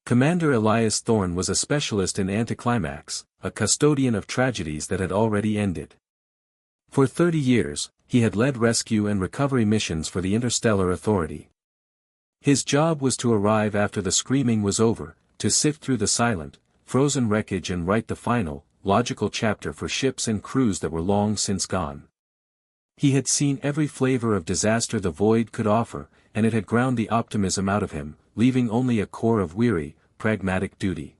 Commander Elias Thorne was a specialist in anticlimax, a custodian of tragedies that had already ended. For 30 years, he had led rescue and recovery missions for the Interstellar Authority. His job was to arrive after the screaming was over, to sift through the silent, frozen wreckage and write the final, logical chapter for ships and crews that were long since gone. He had seen every flavor of disaster the void could offer, and it had ground the optimism out of him, leaving only a core of weary, pragmatic duty.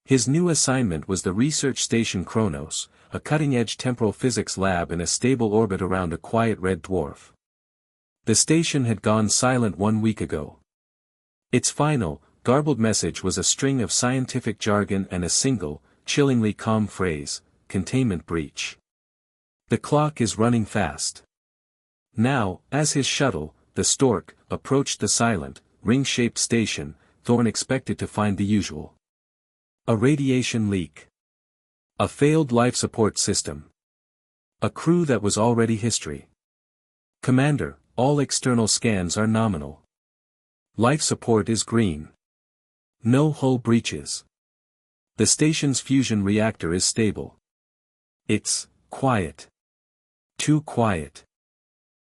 His new assignment was the research station Chronos, a cutting-edge temporal physics lab in a stable orbit around a quiet red dwarf. The station had gone silent 1 week ago. Its final, garbled message was a string of scientific jargon and a single, chillingly calm phrase: containment breach. The clock is running fast. Now, as his shuttle, the Stork, approached the silent, ring-shaped station, Thorne expected to find the usual. A radiation leak. A failed life support system. A crew that was already history. Commander, all external scans are nominal. Life support is green. No hull breaches. The station's fusion reactor is stable. It's quiet. Too quiet.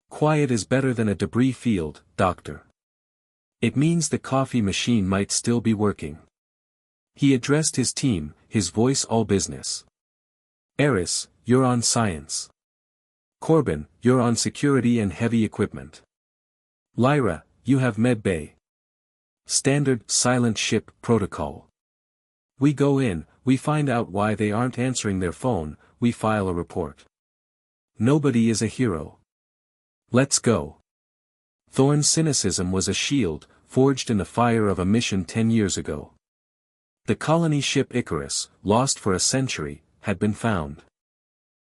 Quiet is better than a debris field, Doctor. It means the coffee machine might still be working. He addressed his team, his voice all business. Eris, you're on science. Corbin, you're on security and heavy equipment. Lyra, you have medbay. Standard silent ship protocol. We go in, we find out why they aren't answering their phone, we file a report. Nobody is a hero. Let's go. Thorne's cynicism was a shield, forged in the fire of a mission 10 years ago. The colony ship Icarus, lost for a century, had been found.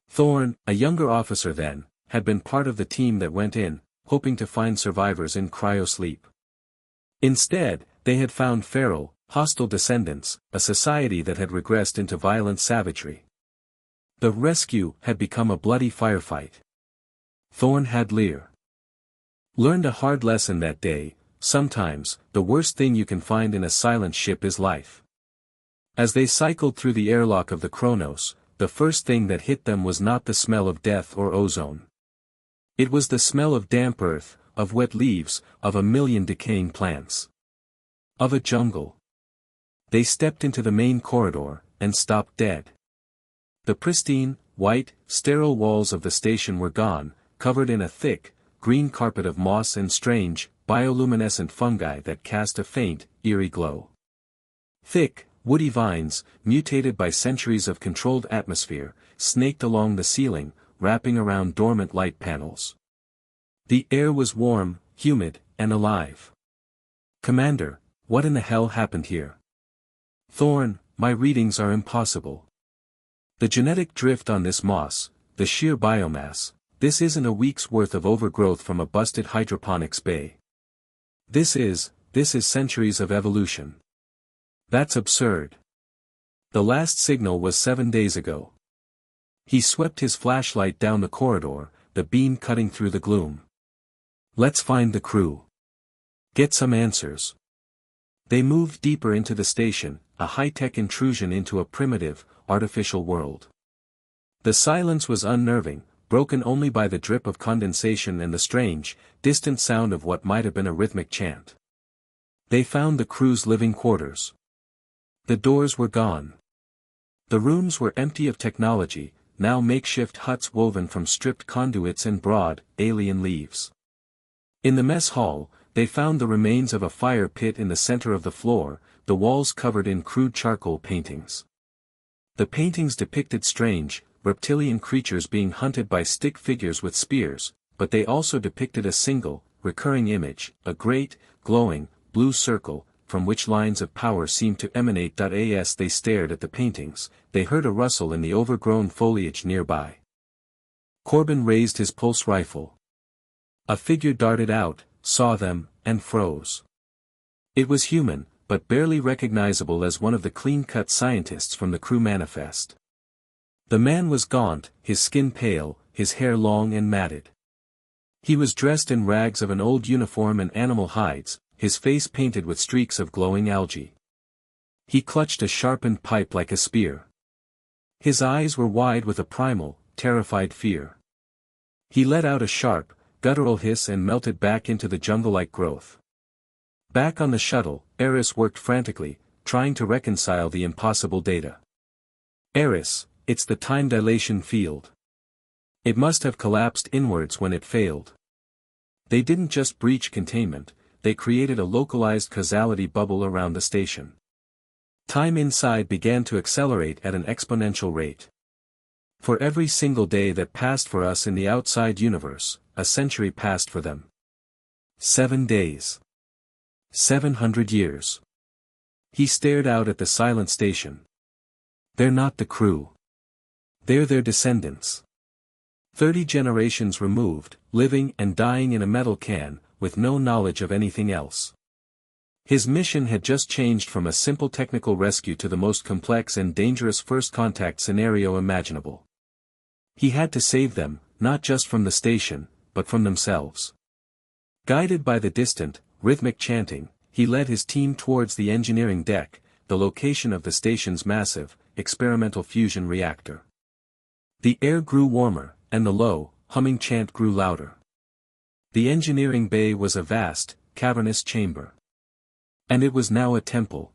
Thorne, a younger officer then, had been part of the team that went in, hoping to find survivors in cryosleep. Instead, they had found feral, hostile descendants, a society that had regressed into violent savagery. The rescue had become a bloody firefight. Thorne had learned a hard lesson that day: sometimes, the worst thing you can find in a silent ship is life. As they cycled through the airlock of the Chronos, the first thing that hit them was not the smell of death or ozone. It was the smell of damp earth, of wet leaves, of a million decaying plants. Of a jungle. They stepped into the main corridor, and stopped dead. The pristine, white, sterile walls of the station were gone, covered in a thick, green carpet of moss and strange, bioluminescent fungi that cast a faint, eerie glow. Thick, woody vines, mutated by centuries of controlled atmosphere, snaked along the ceiling, wrapping around dormant light panels. The air was warm, humid, and alive. Commander, what in the hell happened here? Thorne, my readings are impossible. The genetic drift on this moss, the sheer biomass, this isn't a week's worth of overgrowth from a busted hydroponics bay. This is centuries of evolution. That's absurd. The last signal was 7 days ago. He swept his flashlight down the corridor, the beam cutting through the gloom. Let's find the crew. Get some answers. They moved deeper into the station, a high-tech intrusion into a primitive, artificial world. The silence was unnerving, broken only by the drip of condensation and the strange, distant sound of what might have been a rhythmic chant. They found the crew's living quarters. The doors were gone. The rooms were empty of technology, now makeshift huts woven from stripped conduits and broad, alien leaves. In the mess hall, they found the remains of a fire pit in the center of the floor, the walls covered in crude charcoal paintings. The paintings depicted strange, reptilian creatures being hunted by stick figures with spears, but they also depicted a single, recurring image, a great, glowing, blue circle, from which lines of power seemed to emanate. As they stared at the paintings, they heard a rustle in the overgrown foliage nearby. Corbin raised his pulse rifle. A figure darted out, saw them, and froze. It was human, but barely recognizable as one of the clean-cut scientists from the crew manifest. The man was gaunt, his skin pale, his hair long and matted. He was dressed in rags of an old uniform and animal hides, his face painted with streaks of glowing algae. He clutched a sharpened pipe like a spear. His eyes were wide with a primal, terrified fear. He let out a sharp, guttural hiss and melted back into the jungle-like growth. Back on the shuttle, Eris worked frantically, trying to reconcile the impossible data. Eris, it's the time dilation field. It must have collapsed inwards when it failed. They didn't just breach containment, they created a localized causality bubble around the station. Time inside began to accelerate at an exponential rate. For every single day that passed for us in the outside universe, a century passed for them. 7 days. 700 years. He stared out at the silent station. They're not the crew. They're their descendants. 30 generations removed, living and dying in a metal can, with no knowledge of anything else. His mission had just changed from a simple technical rescue to the most complex and dangerous first contact scenario imaginable. He had to save them, not just from the station, but from themselves. Guided by the distant, rhythmic chanting, he led his team towards the engineering deck, the location of the station's massive, experimental fusion reactor. The air grew warmer, and the low, humming chant grew louder. The engineering bay was a vast, cavernous chamber. And it was now a temple.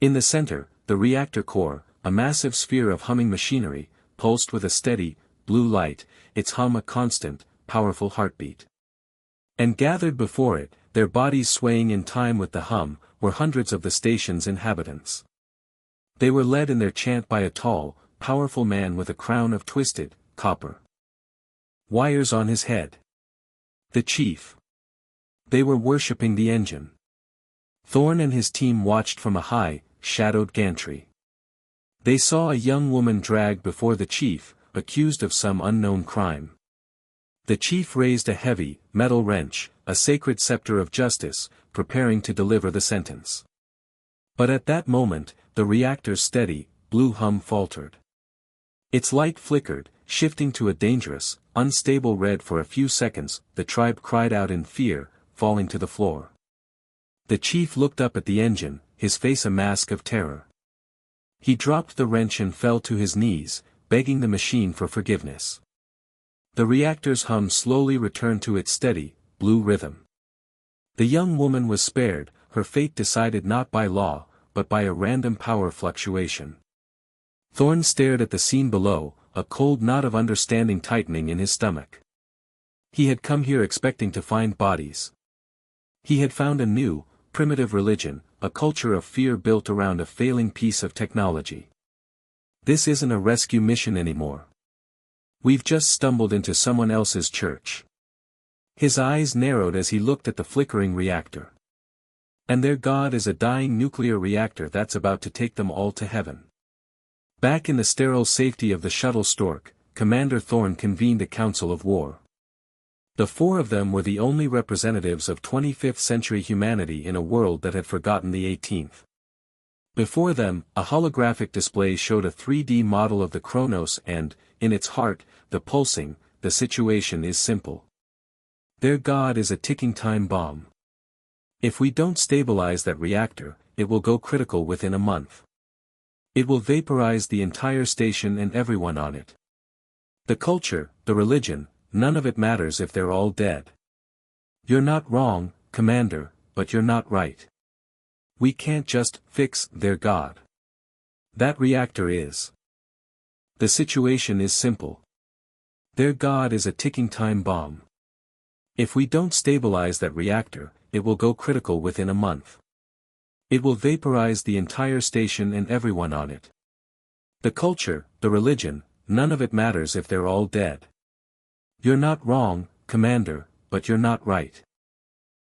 In the center, the reactor core, a massive sphere of humming machinery, pulsed with a steady, blue light, its hum a constant, powerful heartbeat. And gathered before it, their bodies swaying in time with the hum, were hundreds of the station's inhabitants. They were led in their chant by a tall, powerful man with a crown of twisted, copper wires on his head. The chief. They were worshipping the engine. Thorne and his team watched from a high, shadowed gantry. They saw a young woman dragged before the chief, accused of some unknown crime. The chief raised a heavy, metal wrench, a sacred scepter of justice, preparing to deliver the sentence. But at that moment, the reactor's steady, blue hum faltered. Its light flickered, shifting to a dangerous, unstable red for a few seconds. The tribe cried out in fear, falling to the floor. The chief looked up at the engine, his face a mask of terror. He dropped the wrench and fell to his knees, begging the machine for forgiveness. The reactor's hum slowly returned to its steady, blue rhythm. The young woman was spared, her fate decided not by law, but by a random power fluctuation. Thorne stared at the scene below, a cold knot of understanding tightening in his stomach. He had come here expecting to find bodies. He had found a new, primitive religion, a culture of fear built around a failing piece of technology. This isn't a rescue mission anymore. We've just stumbled into someone else's church. His eyes narrowed as he looked at the flickering reactor. And their god is a dying nuclear reactor that's about to take them all to heaven. Back in the sterile safety of the shuttle Stork, Commander Thorne convened a council of war. The 4 of them were the only representatives of 25th century humanity in a world that had forgotten the 18th. Before them, a holographic display showed a 3D model of the Chronos and, in its heart, the pulsing. The situation is simple. Their god is a ticking time bomb. If we don't stabilize that reactor, it will go critical within a month. It will vaporize the entire station and everyone on it. The culture, the religion, none of it matters if they're all dead. You're not wrong, Commander, but you're not right. We can't just fix their god. That reactor is. The situation is simple. Their god is a ticking time bomb. If we don't stabilize that reactor, it will go critical within a month. It will vaporize the entire station and everyone on it. The culture, the religion, none of it matters if they're all dead. You're not wrong, Commander, but you're not right.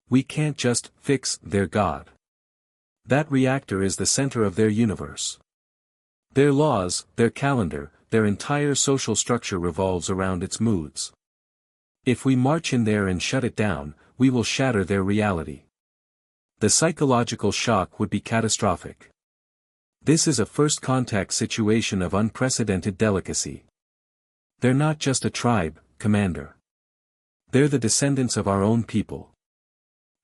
We can't just fix their god. That reactor is the center of their universe. Their laws, their calendar, their entire social structure revolves around its moods. If we march in there and shut it down, we will shatter their reality. The psychological shock would be catastrophic. This is a first contact situation of unprecedented delicacy. They're not just a tribe, Commander. They're the descendants of our own people.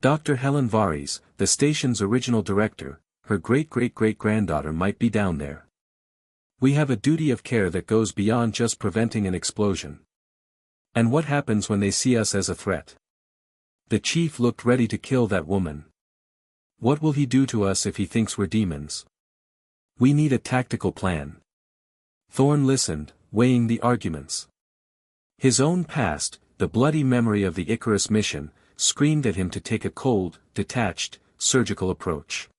Dr. Helen Vares, the station's original director, her great-great-great-granddaughter might be down there. We have a duty of care that goes beyond just preventing an explosion. And what happens when they see us as a threat? The chief looked ready to kill that woman. What will he do to us if he thinks we're demons? We need a tactical plan. Thorne listened, weighing the arguments. His own past, the bloody memory of the Icarus mission, screamed at him to take a cold, detached, surgical approach.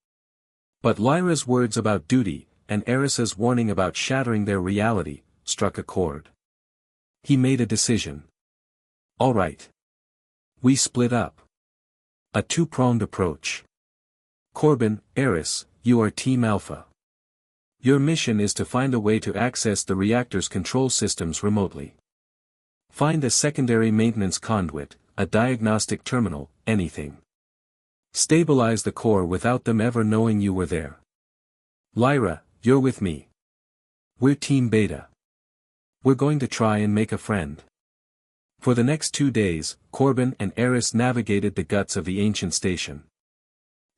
But Lyra's words about duty, and Eris's warning about shattering their reality, struck a chord. He made a decision. All right. We split up. A two-pronged approach. Corbin, Eris, you are Team Alpha. Your mission is to find a way to access the reactor's control systems remotely. Find a secondary maintenance conduit, a diagnostic terminal, anything. Stabilize the core without them ever knowing you were there. Lyra, you're with me. We're Team Beta. We're going to try and make a friend. For the next 2 days, Corbin and Eris navigated the guts of the ancient station.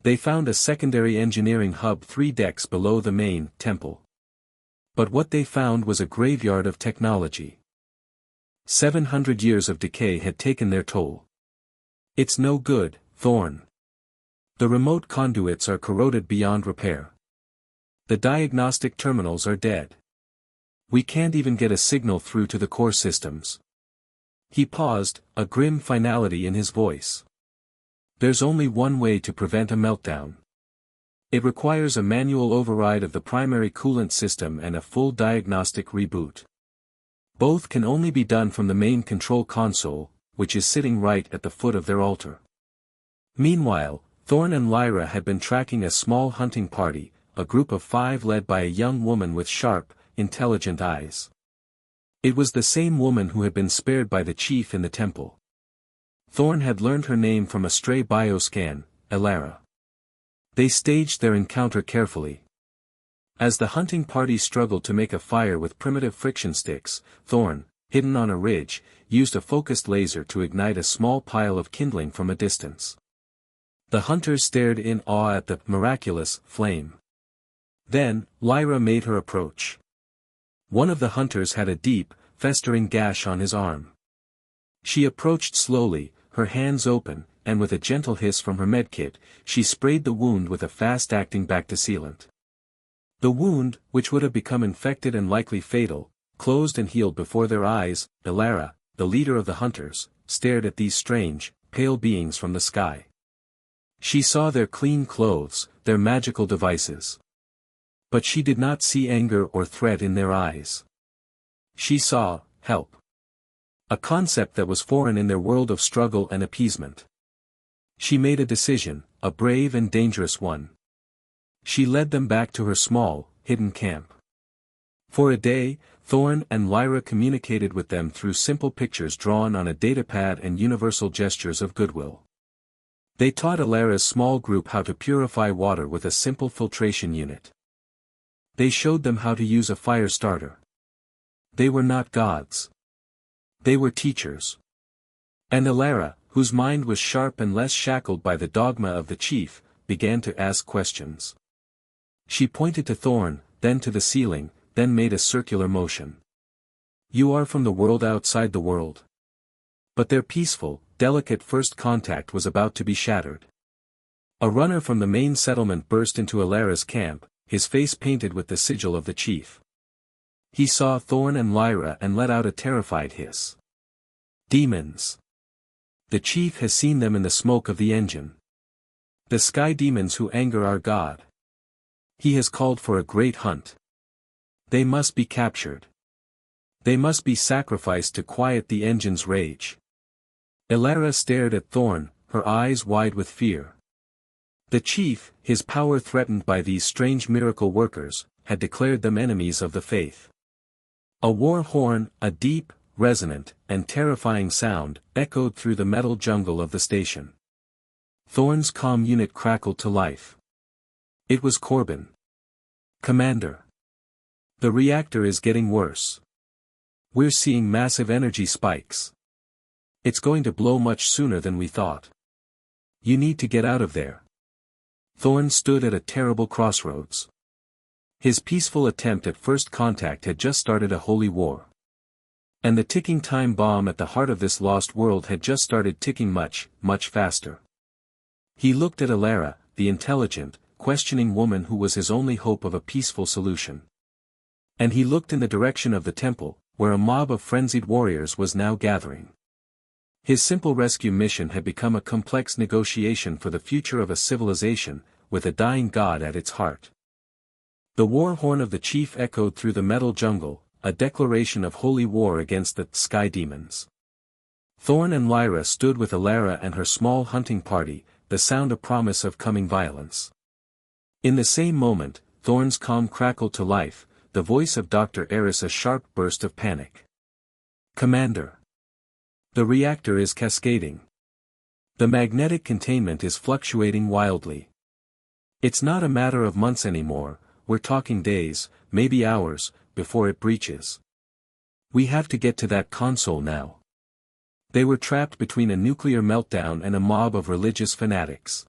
They found a secondary engineering hub 3 decks below the main temple. But what they found was a graveyard of technology. 700 years of decay had taken their toll. It's no good, Thorne. The remote conduits are corroded beyond repair. The diagnostic terminals are dead. We can't even get a signal through to the core systems. He paused, a grim finality in his voice. There's only one way to prevent a meltdown. It requires a manual override of the primary coolant system and a full diagnostic reboot. Both can only be done from the main control console, which is sitting right at the foot of their altar. Meanwhile, Thorne and Lyra had been tracking a small hunting party, a group of 5 led by a young woman with sharp, intelligent eyes. It was the same woman who had been spared by the chief in the temple. Thorne had learned her name from a stray bioscan, Elara. They staged their encounter carefully. As the hunting party struggled to make a fire with primitive friction sticks, Thorne, hidden on a ridge, used a focused laser to ignite a small pile of kindling from a distance. The hunters stared in awe at the miraculous flame. Then, Lyra made her approach. One of the hunters had a deep, festering gash on his arm. She approached slowly, her hands open, and with a gentle hiss from her medkit, she sprayed the wound with a fast-acting bacticillant. The wound, which would have become infected and likely fatal, closed and healed before their eyes. Elara, the leader of the hunters, stared at these strange, pale beings from the sky. She saw their clean clothes, their magical devices. But she did not see anger or threat in their eyes. She saw help. A concept that was foreign in their world of struggle and appeasement. She made a decision, a brave and dangerous one. She led them back to her small, hidden camp. For a day, Thorne and Lyra communicated with them through simple pictures drawn on a datapad and universal gestures of goodwill. They taught Elara's small group how to purify water with a simple filtration unit. They showed them how to use a fire starter. They were not gods. They were teachers. And Elara, whose mind was sharp and less shackled by the dogma of the chief, began to ask questions. She pointed to Thorne, then to the ceiling, then made a circular motion. You are from the world outside the world. But their peaceful, delicate first contact was about to be shattered. A runner from the main settlement burst into Elara's camp, his face painted with the sigil of the chief. He saw Thorne and Lyra and let out a terrified hiss. Demons. The chief has seen them in the smoke of the engine. The sky demons who anger our god. He has called for a great hunt. They must be captured. They must be sacrificed to quiet the engine's rage. Elara stared at Thorne, her eyes wide with fear. The chief, his power threatened by these strange miracle workers, had declared them enemies of the faith. A war horn, a deep, resonant, and terrifying sound, echoed through the metal jungle of the station. Thorne's comm unit crackled to life. It was Corbin. Commander. The reactor is getting worse. We're seeing massive energy spikes. It's going to blow much sooner than we thought. You need to get out of there. Thorne stood at a terrible crossroads. His peaceful attempt at first contact had just started a holy war. And the ticking time bomb at the heart of this lost world had just started ticking much, much faster. He looked at Alara, the intelligent, questioning woman who was his only hope of a peaceful solution. And he looked in the direction of the temple, where a mob of frenzied warriors was now gathering. His simple rescue mission had become a complex negotiation for the future of a civilization, with a dying god at its heart. The war horn of the chief echoed through the metal jungle, a declaration of holy war against the sky demons. Thorne and Lyra stood with Alara and her small hunting party, the sound a promise of coming violence. In the same moment, Thorne's calm crackled to life, the voice of Dr. Eris a sharp burst of panic. "Commander! The reactor is cascading. The magnetic containment is fluctuating wildly. It's not a matter of months anymore, we're talking days, maybe hours, before it breaches. We have to get to that console now." They were trapped between a nuclear meltdown and a mob of religious fanatics.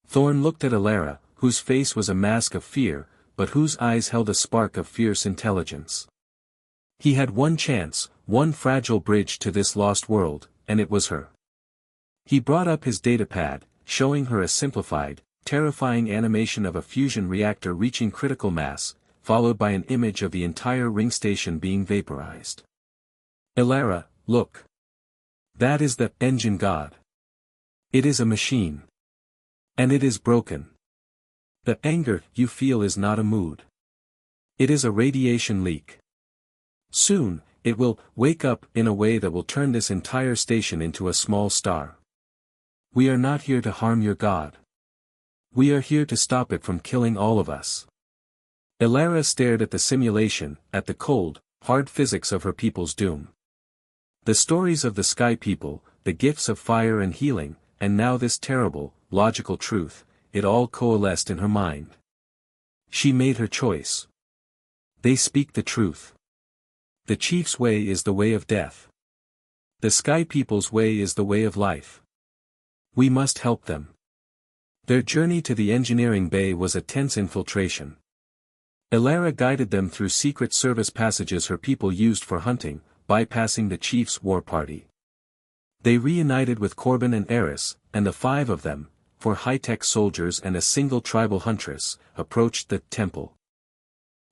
Thorne looked at Alara, whose face was a mask of fear, but whose eyes held a spark of fierce intelligence. He had one chance, one fragile bridge to this lost world, and it was her. He brought up his datapad, showing her a simplified, terrifying animation of a fusion reactor reaching critical mass, followed by an image of the entire ring station being vaporized. "Alara, look. That is the engine god. It is a machine. And it is broken. The anger you feel is not a mood. It is a radiation leak. Soon, it will wake up in a way that will turn this entire station into a small star. We are not here to harm your god. We are here to stop it from killing all of us." Alara stared at the simulation, at the cold, hard physics of her people's doom. The stories of the sky people, the gifts of fire and healing, and now this terrible, logical truth, it all coalesced in her mind. She made her choice. They speak the truth. The chief's way is the way of death. The sky people's way is the way of life. We must help them. Their journey to the engineering bay was a tense infiltration. Alara guided them through secret service passages her people used for hunting, bypassing the chief's war party. They reunited with Corbin and Eris, and the five of them, for high-tech soldiers and a single tribal huntress, approached the temple.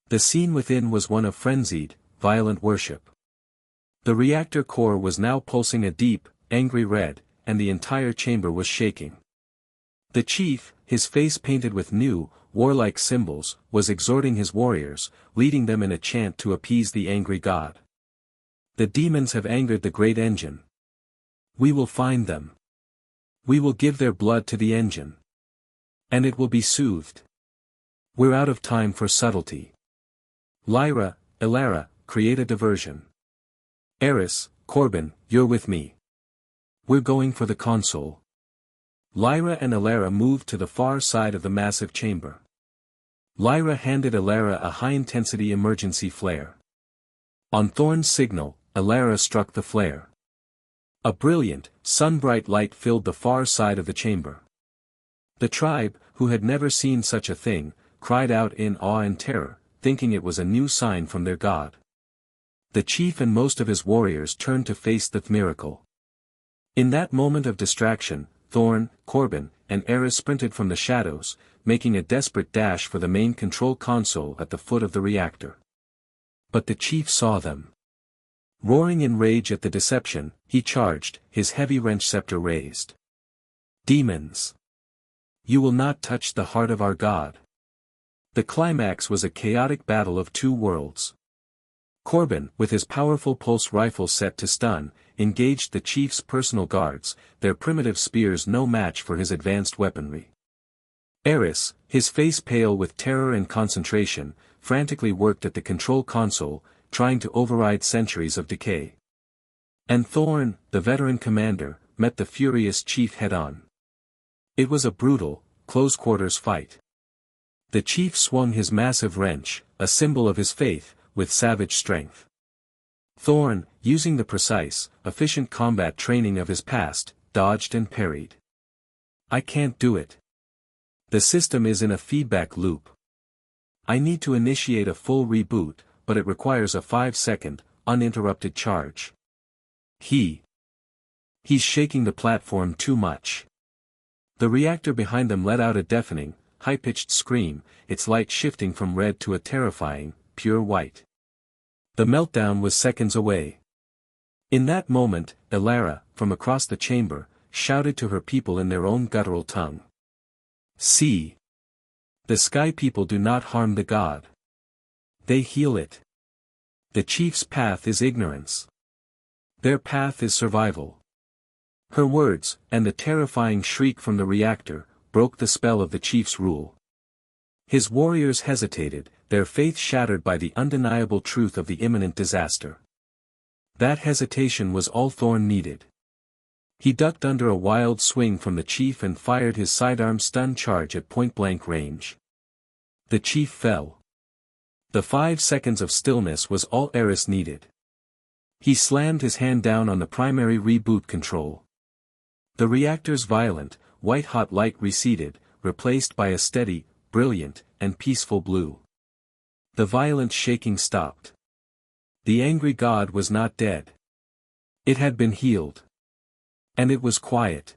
The scene within was one of frenzied, violent worship. The reactor core was now pulsing a deep, angry red, and the entire chamber was shaking. The chief, his face painted with new, warlike symbols, was exhorting his warriors, leading them in a chant to appease the angry god. "The demons have angered the great engine. We will find them. We will give their blood to the engine. And it will be soothed. We're out of time for subtlety. Lyra, Alara, create a diversion. Eris, Corbin, you're with me. We're going for the console." Lyra and Alara moved to the far side of the massive chamber. Lyra handed Alara a high-intensity emergency flare. On Thorne's signal, Alara struck the flare. A brilliant, sun-bright light filled the far side of the chamber. The tribe, who had never seen such a thing, cried out in awe and terror, thinking it was a new sign from their god. The chief and most of his warriors turned to face the miracle. In that moment of distraction, Thorne, Corbin, and Eris sprinted from the shadows, making a desperate dash for the main control console at the foot of the reactor. But the chief saw them. Roaring in rage at the deception, he charged, his heavy wrench scepter raised. "Demons! You will not touch the heart of our god." The climax was a chaotic battle of two worlds. Corbin, with his powerful pulse rifle set to stun, engaged the chief's personal guards, their primitive spears no match for his advanced weaponry. Eris, his face pale with terror and concentration, frantically worked at the control console, trying to override centuries of decay. And Thorne, the veteran commander, met the furious chief head-on. It was a brutal, close-quarters fight. The chief swung his massive wrench, a symbol of his faith, with savage strength. Thorne, using the precise, efficient combat training of his past, dodged and parried. "I can't do it. The system is in a feedback loop. I need to initiate a full reboot, but it requires a 5-second, uninterrupted charge. He's shaking the platform too much. The reactor behind them let out a deafening, high-pitched scream, its light shifting from red to a terrifying, pure white. The meltdown was seconds away. In that moment, Elara, from across the chamber, shouted to her people in their own guttural tongue. See! The sky people do not harm the god. They heal it. The chief's path is ignorance. Their path is survival. Her words, and the terrifying shriek from the reactor, broke the spell of the chief's rule. His warriors hesitated, their faith shattered by the undeniable truth of the imminent disaster. That hesitation was all Thorne needed. He ducked under a wild swing from the chief and fired his sidearm stun charge at point-blank range. The chief fell. The 5 seconds of stillness was all Eris needed. He slammed his hand down on the primary reboot control. The reactor's violent, white-hot light receded, replaced by a steady, brilliant, and peaceful blue. The violent shaking stopped. The angry god was not dead. It had been healed. And it was quiet.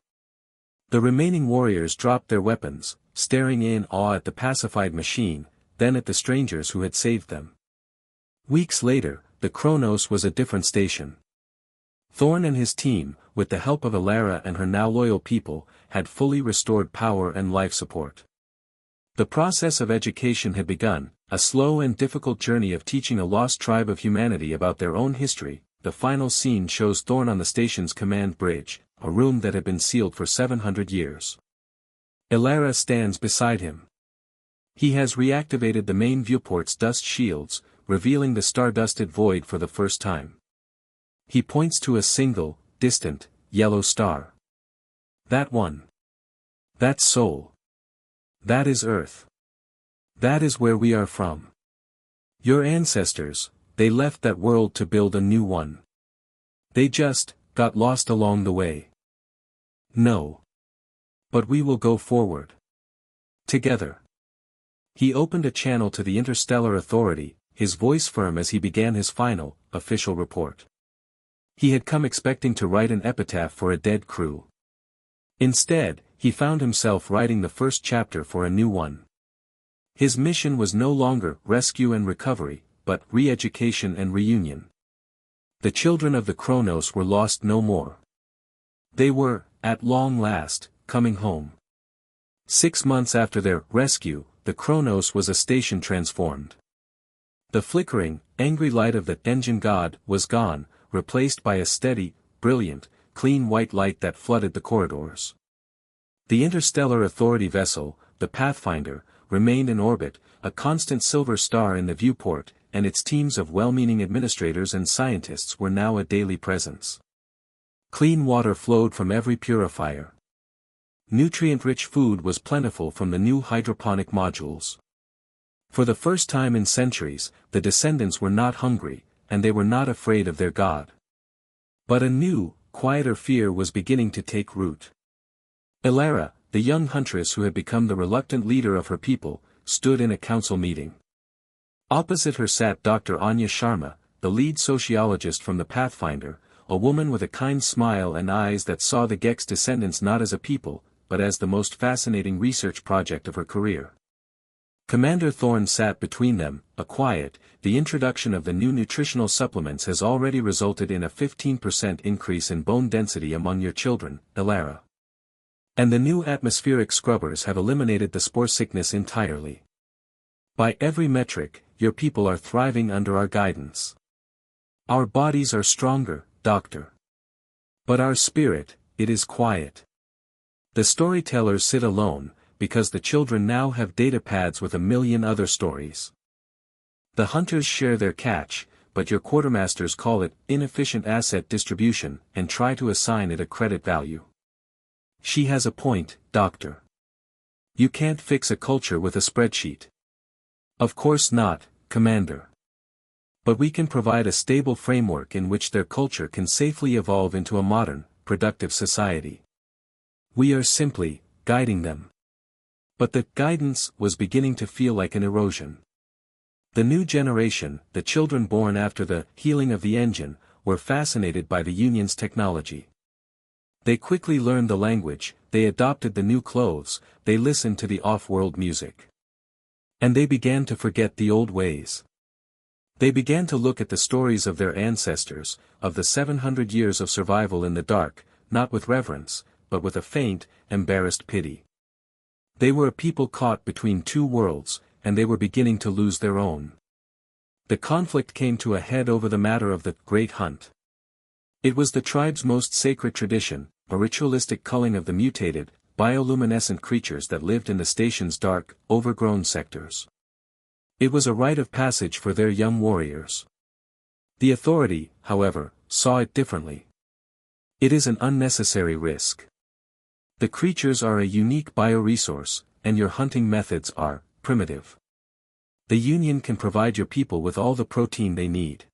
The remaining warriors dropped their weapons, staring in awe at the pacified machine, then at the strangers who had saved them. Weeks later, the Chronos was a different station. Thorne and his team, with the help of Elara and her now loyal people, had fully restored power and life support. The process of education had begun, a slow and difficult journey of teaching a lost tribe of humanity about their own history. The final scene shows Thorne on the station's command bridge, a room that had been sealed for 700 years. Elara stands beside him. He has reactivated the main viewport's dust shields, revealing the star-dusted void for the first time. He points to a single, distant, yellow star. That one. That's Sol. That is Earth. That is where we are from. Your ancestors, they left that world to build a new one. They just got lost along the way. No. But we will go forward. Together. He opened a channel to the Interstellar Authority, his voice firm as he began his final, official report. He had come expecting to write an epitaph for a dead crew. Instead, he found himself writing the first chapter for a new one. His mission was no longer rescue and recovery, but re-education and reunion. The children of the Chronos were lost no more. They were, at long last, coming home. 6 months after their rescue, the Chronos was a station transformed. The flickering, angry light of the engine god was gone, replaced by a steady, brilliant, clean white light that flooded the corridors. The Interstellar Authority vessel, the Pathfinder, remained in orbit, a constant silver star in the viewport, and its teams of well-meaning administrators and scientists were now a daily presence. Clean water flowed from every purifier. Nutrient-rich food was plentiful from the new hydroponic modules. For the first time in centuries, the descendants were not hungry, and they were not afraid of their god. But a new, quieter fear was beginning to take root. Elara, the young huntress who had become the reluctant leader of her people, stood in a council meeting. Opposite her sat Dr. Anya Sharma, the lead sociologist from the Pathfinder, a woman with a kind smile and eyes that saw the Gex descendants not as a people, but as the most fascinating research project of her career. Commander Thorne sat between them, a quiet, the introduction of the new nutritional supplements has already resulted in a 15% increase in bone density among your children, Elara. And the new atmospheric scrubbers have eliminated the spore sickness entirely. By every metric, your people are thriving under our guidance. Our bodies are stronger, Doctor. But our spirit, it is quiet. The storytellers sit alone, because the children now have data pads with 1 million other stories. The hunters share their catch, but your quartermasters call it inefficient asset distribution and try to assign it a credit value. She has a point, Doctor. You can't fix a culture with a spreadsheet. Of course not, Commander. But we can provide a stable framework in which their culture can safely evolve into a modern, productive society. We are simply guiding them. But the guidance was beginning to feel like an erosion. The new generation, the children born after the healing of the engine, were fascinated by the Union's technology. They quickly learned the language, they adopted the new clothes, they listened to the off-world music. And they began to forget the old ways. They began to look at the stories of their ancestors, of the 700 years of survival in the dark, not with reverence, but with a faint, embarrassed pity. They were a people caught between two worlds, and they were beginning to lose their own. The conflict came to a head over the matter of the Great Hunt. It was the tribe's most sacred tradition, a ritualistic culling of the mutated, bioluminescent creatures that lived in the station's dark, overgrown sectors. It was a rite of passage for their young warriors. The authority, however, saw it differently. It is an unnecessary risk. The creatures are a unique bioresource, and your hunting methods are primitive. The Union can provide your people with all the protein they need.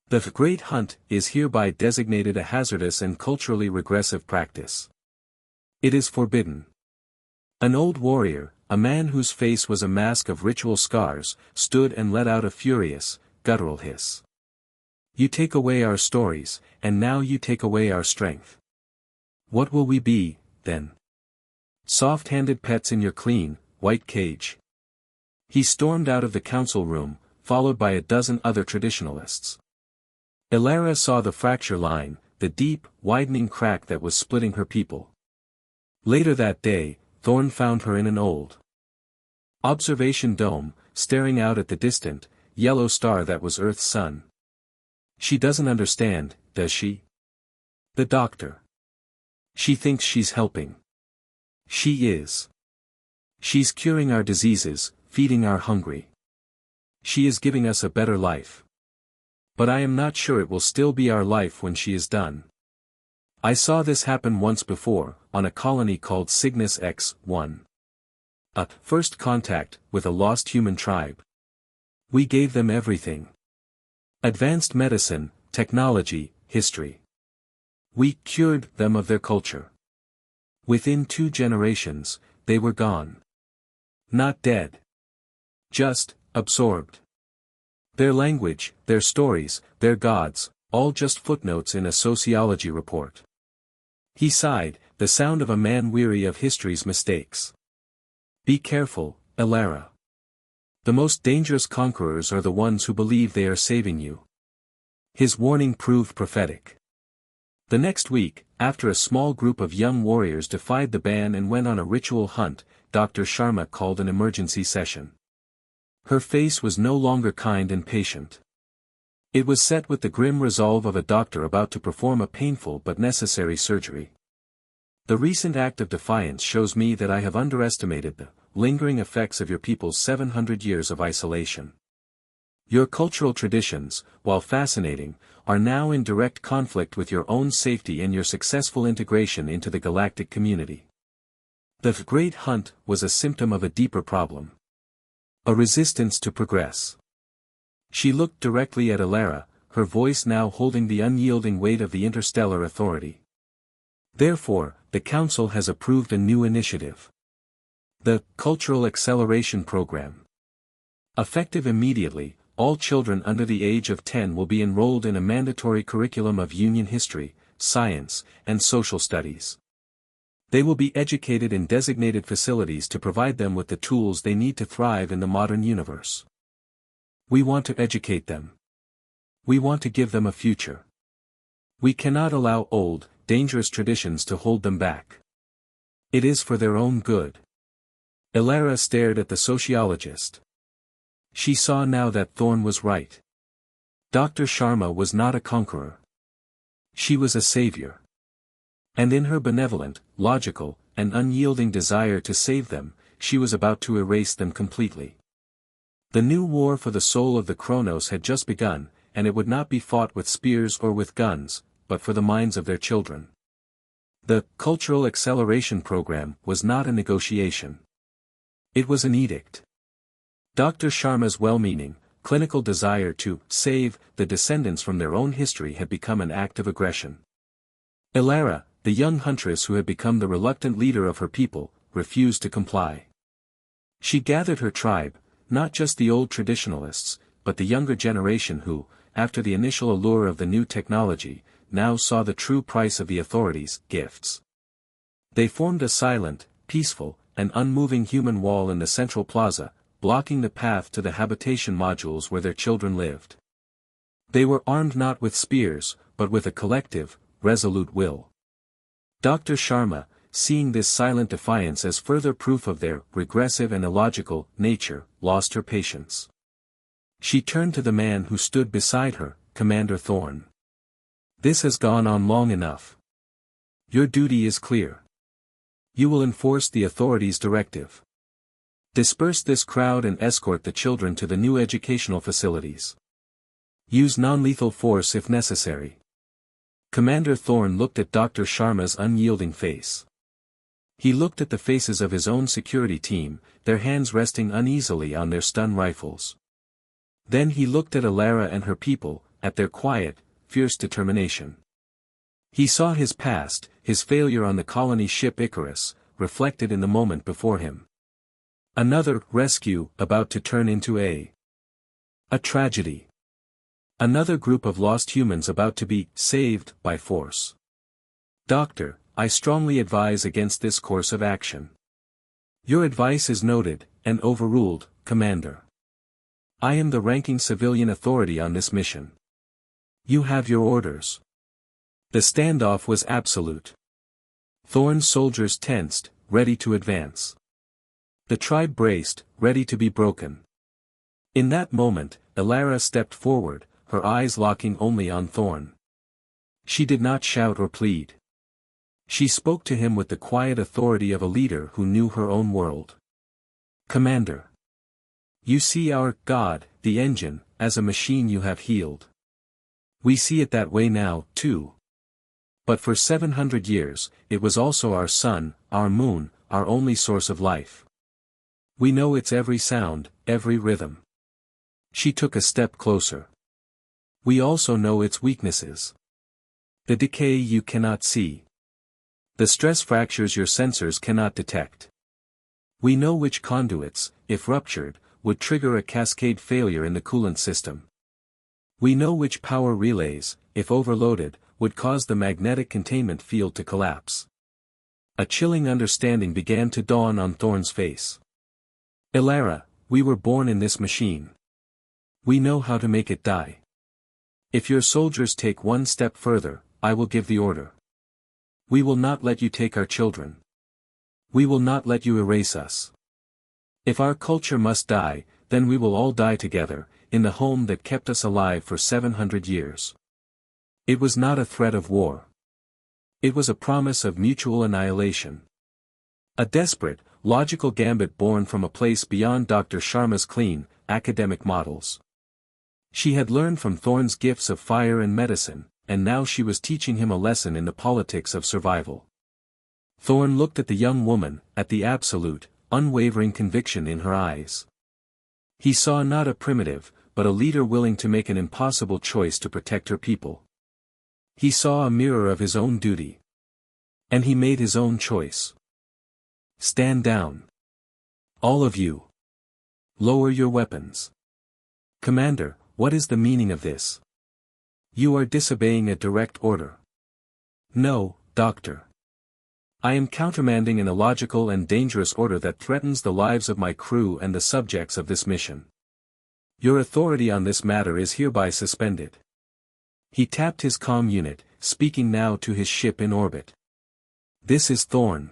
The Great Hunt is hereby designated a hazardous and culturally regressive practice. It is forbidden. An old warrior, a man whose face was a mask of ritual scars, stood and let out a furious, guttural hiss. You take away our stories, and now you take away our strength. What will we be, then? Soft-handed pets in your clean, white cage. He stormed out of the council room, followed by a dozen other traditionalists. Elara saw the fracture line, the deep, widening crack that was splitting her people. Later that day, Thorne found her in an old observation dome, staring out at the distant, yellow star that was Earth's sun. She doesn't understand, does she? The doctor. She thinks she's helping. She is. She's curing our diseases, feeding our hungry. She is giving us a better life. But I am not sure it will still be our life when she is done. I saw this happen once before, on a colony called Cygnus X-1. A first contact with a lost human tribe. We gave them everything. Advanced medicine, technology, history. We cured them of their culture. Within 2 generations, they were gone. Not dead. Just, absorbed. Their language, their stories, their gods, all just footnotes in a sociology report. He sighed, the sound of a man weary of history's mistakes. Be careful, Elara. The most dangerous conquerors are the ones who believe they are saving you. His warning proved prophetic. The next week, after a small group of young warriors defied the ban and went on a ritual hunt, Dr. Sharma called an emergency session. Her face was no longer kind and patient. It was set with the grim resolve of a doctor about to perform a painful but necessary surgery. The recent act of defiance shows me that I have underestimated the lingering effects of your people's 700 years of isolation. Your cultural traditions, while fascinating, are now in direct conflict with your own safety and your successful integration into the galactic community. The Great Hunt was a symptom of a deeper problem. A resistance to progress. She looked directly at Elara, her voice now holding the unyielding weight of the interstellar authority. Therefore, the Council has approved a new initiative. The Cultural Acceleration Program. Effective immediately, all children under the age of 10 will be enrolled in a mandatory curriculum of Union history, science, and social studies. They will be educated in designated facilities to provide them with the tools they need to thrive in the modern universe. We want to educate them. We want to give them a future. We cannot allow old, dangerous traditions to hold them back. It is for their own good. Elara stared at the sociologist. She saw now that Thorne was right. Dr. Sharma was not a conqueror. She was a savior. And in her benevolent, logical, and unyielding desire to save them, she was about to erase them completely. The new war for the soul of the Chronos had just begun, and it would not be fought with spears or with guns, but for the minds of their children. The Cultural Acceleration Program was not a negotiation. It was an edict. Dr. Sharma's well-meaning, clinical desire to save the descendants from their own history had become an act of aggression. Elara, the young huntress who had become the reluctant leader of her people, refused to comply. She gathered her tribe, not just the old traditionalists, but the younger generation who, after the initial allure of the new technology, now saw the true price of the authorities' gifts. They formed a silent, peaceful, and unmoving human wall in the central plaza, blocking the path to the habitation modules where their children lived. They were armed not with spears, but with a collective, resolute will. Dr. Sharma, seeing this silent defiance as further proof of their regressive and illogical nature, lost her patience. She turned to the man who stood beside her, Commander Thorne. This has gone on long enough. Your duty is clear. You will enforce the authorities' directive. Disperse this crowd and escort the children to the new educational facilities. Use non-lethal force if necessary. Commander Thorne looked at Dr. Sharma's unyielding face. He looked at the faces of his own security team, their hands resting uneasily on their stun rifles. Then he looked at Alara and her people, at their quiet, fierce determination. He saw his past, his failure on the colony ship Icarus, reflected in the moment before him. Another rescue about to turn into a tragedy. Another group of lost humans about to be saved by force. Doctor, I strongly advise against this course of action. Your advice is noted, and overruled, Commander. I am the ranking civilian authority on this mission. You have your orders. The standoff was absolute. Thorne's soldiers tensed, ready to advance. The tribe braced, ready to be broken. In that moment, Alara stepped forward, her eyes locking only on Thorne. She did not shout or plead. She spoke to him with the quiet authority of a leader who knew her own world. Commander. You see our God, the engine, as a machine you have healed. We see it that way now, too. But for 700 years, it was also our sun, our moon, our only source of life. We know its every sound, every rhythm. She took a step closer. We also know its weaknesses. The decay you cannot see. The stress fractures your sensors cannot detect. We know which conduits, if ruptured, would trigger a cascade failure in the coolant system. We know which power relays, if overloaded, would cause the magnetic containment field to collapse. A chilling understanding began to dawn on Thorne's face. Alara, we were born in this machine. We know how to make it die. If your soldiers take one step further, I will give the order. We will not let you take our children. We will not let you erase us. If our culture must die, then we will all die together, in the home that kept us alive for 700 years. It was not a threat of war. It was a promise of mutual annihilation. A desperate, logical gambit born from a place beyond Dr. Sharma's clean, academic models. She had learned from Thorne's gifts of fire and medicine, and now she was teaching him a lesson in the politics of survival. Thorne looked at the young woman, at the absolute, unwavering conviction in her eyes. He saw not a primitive, but a leader willing to make an impossible choice to protect her people. He saw a mirror of his own duty. And he made his own choice. Stand down. All of you. Lower your weapons. Commander, what is the meaning of this? You are disobeying a direct order. No, Doctor. I am countermanding an illogical and dangerous order that threatens the lives of my crew and the subjects of this mission. Your authority on this matter is hereby suspended. He tapped his comm unit, speaking now to his ship in orbit. This is Thorne.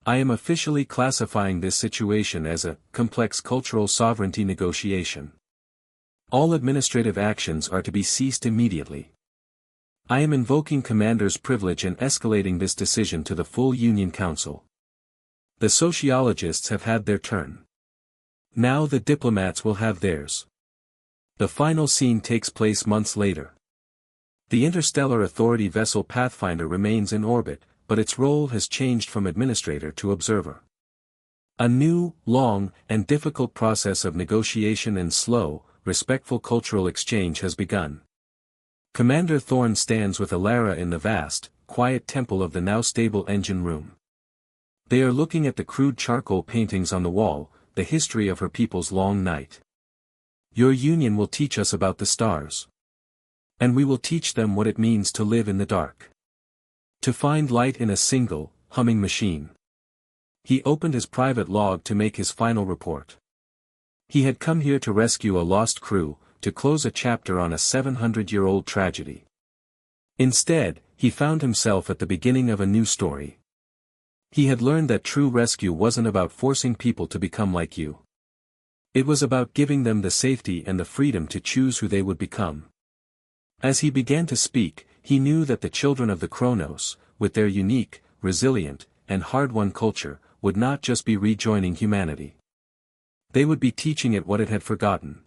I am officially classifying this situation as a complex cultural sovereignty negotiation. All administrative actions are to be ceased immediately. I am invoking Commander's privilege and escalating this decision to the full Union Council. The sociologists have had their turn. Now the diplomats will have theirs. The final scene takes place months later. The Interstellar Authority vessel Pathfinder remains in orbit, but its role has changed from administrator to observer. A new, long, and difficult process of negotiation and slow, respectful cultural exchange has begun. Commander Thorne stands with Alara in the vast, quiet temple of the now stable engine room. They are looking at the crude charcoal paintings on the wall, the history of her people's long night. Your union will teach us about the stars. And we will teach them what it means to live in the dark. To find light in a single, humming machine. He opened his private log to make his final report. He had come here to rescue a lost crew, to close a chapter on a 700-year-old tragedy. Instead, he found himself at the beginning of a new story. He had learned that true rescue wasn't about forcing people to become like you. It was about giving them the safety and the freedom to choose who they would become. As he began to speak, he knew that the children of the Chronos, with their unique, resilient, and hard-won culture, would not just be rejoining humanity. They would be teaching it what it had forgotten.